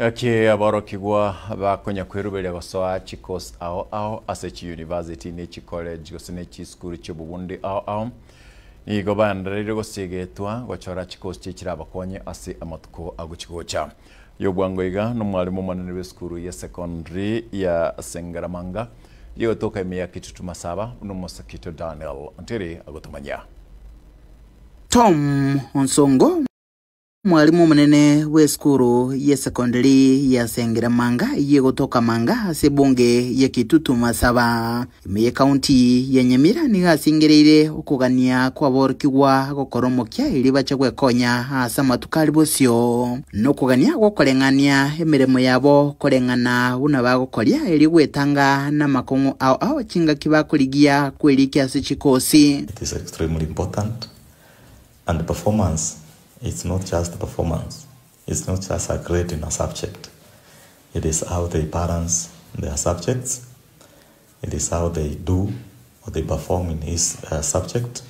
Yake abaro kigwa bakonya kweruberia gosoa chikos ao asechi university ne chi college gosene chi school chibubundi ao igo bandrere gosigetwa gochora chikos chichira bakonye ase amatuko aguchigocha yobwango iga no mwalimu manene we school ya secondary ya Sengaramanga yo toka emya kitutu masaba no Mosakito Daniel Antiri agotumanya Tom Onsongo mwalimu munene we skuru ya secondary ya Sengaramanga yego toka manga ase bunge ya Kitutu Masaba ime county ya Nyamira ni gasingereire okugania kwa borkigwa gokoromokya iri bacha gwekonya asa matukari bosio no kugania gokorengania emiremo yabo korengana una bagokoria iri gwetanga na makongo ao chinga kibakurigia kwerikia ase chikosi. It is extremely important, and the performance, it's not just the performance. It's not just a grade in a subject. It is how they balance their subjects. It is how they do or they perform in his subject,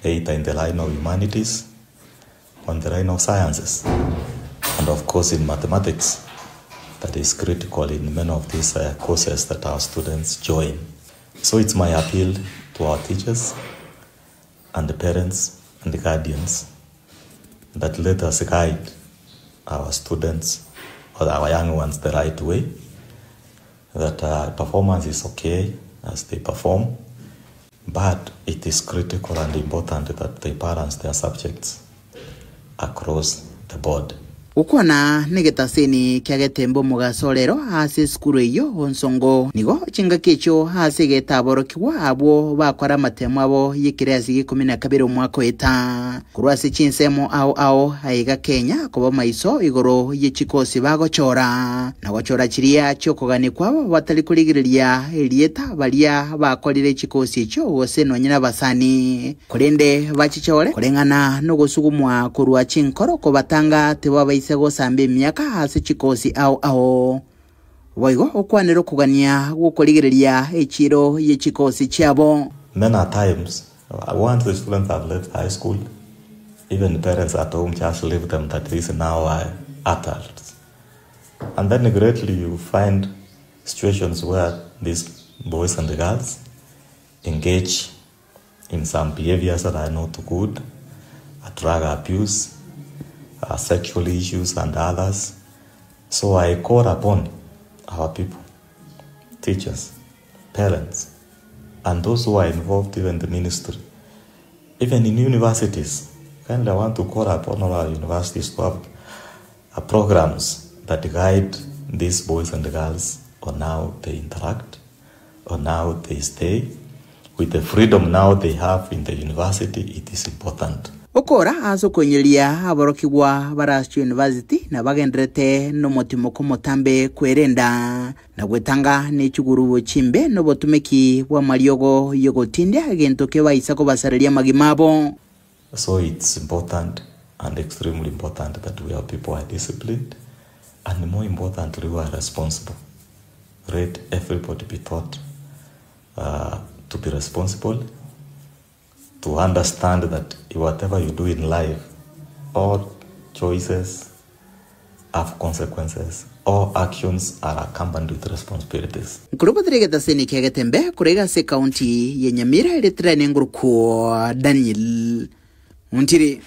either in the line of humanities, on the line of sciences, and of course in mathematics. That is critical in many of these courses that our students join. So it's my appeal to our teachers and the parents and the guardians that let us guide our students or our young ones the right way, that performance is okay as they perform, but it is critical and important that they balance their subjects across the board. Ukwana negetaseni kyagetembo mugasorero ase skuru iyo Onsongo nigo chinga kicho ase getaboro kiwa abo bakora matemo abo yikirezi 12 mwaka eta kurwase chinsemo ao aiga Kenya kuba maiso igoro yechikosi bagochora na gochora chiria chokogani kwabo batali kuligiriria elieta balia bakorire chikosi cyo gose nonyina basani kurende bachichore kurengana no gosugumwa kurwa chinkoro ko batanga tebaba isego sambe myaka ase chikosi ao waigo okwanero kugania gukorigereria echiro ye chikosi chabo. Many times once the students have left high school, even the parents at home just leave them that these now adults, and then greatly you find situations where these boys and the girls engage in some behaviors that are not good, drug abuse, sexual issues and others. So I call upon our people, teachers, parents, and those who are involved even in the ministry, even in universities. And I want to call upon all our universities to have programs that guide these boys and girls on how they interact, on how they stay. With the freedom now they have in the university, it is important. Okora aso konyelia abarokigwa Barastu University na bagendrete no motimoko motambe kwerenda na gwetanga ne chuguru chimbe no botumeki wa mariogo yogotinde agento ke baisako basareria magimabo. So it's important and extremely important that we have people are disciplined, and more importantly we are responsible. Let everybody be taught to be responsible, to understand that whatever you do in life, all choices have consequences. All actions are accompanied with responsibilities. Kurubadirega taseni kyagetembe kurega se county ya Nyamira ile training nguruko Daniel Muntiri.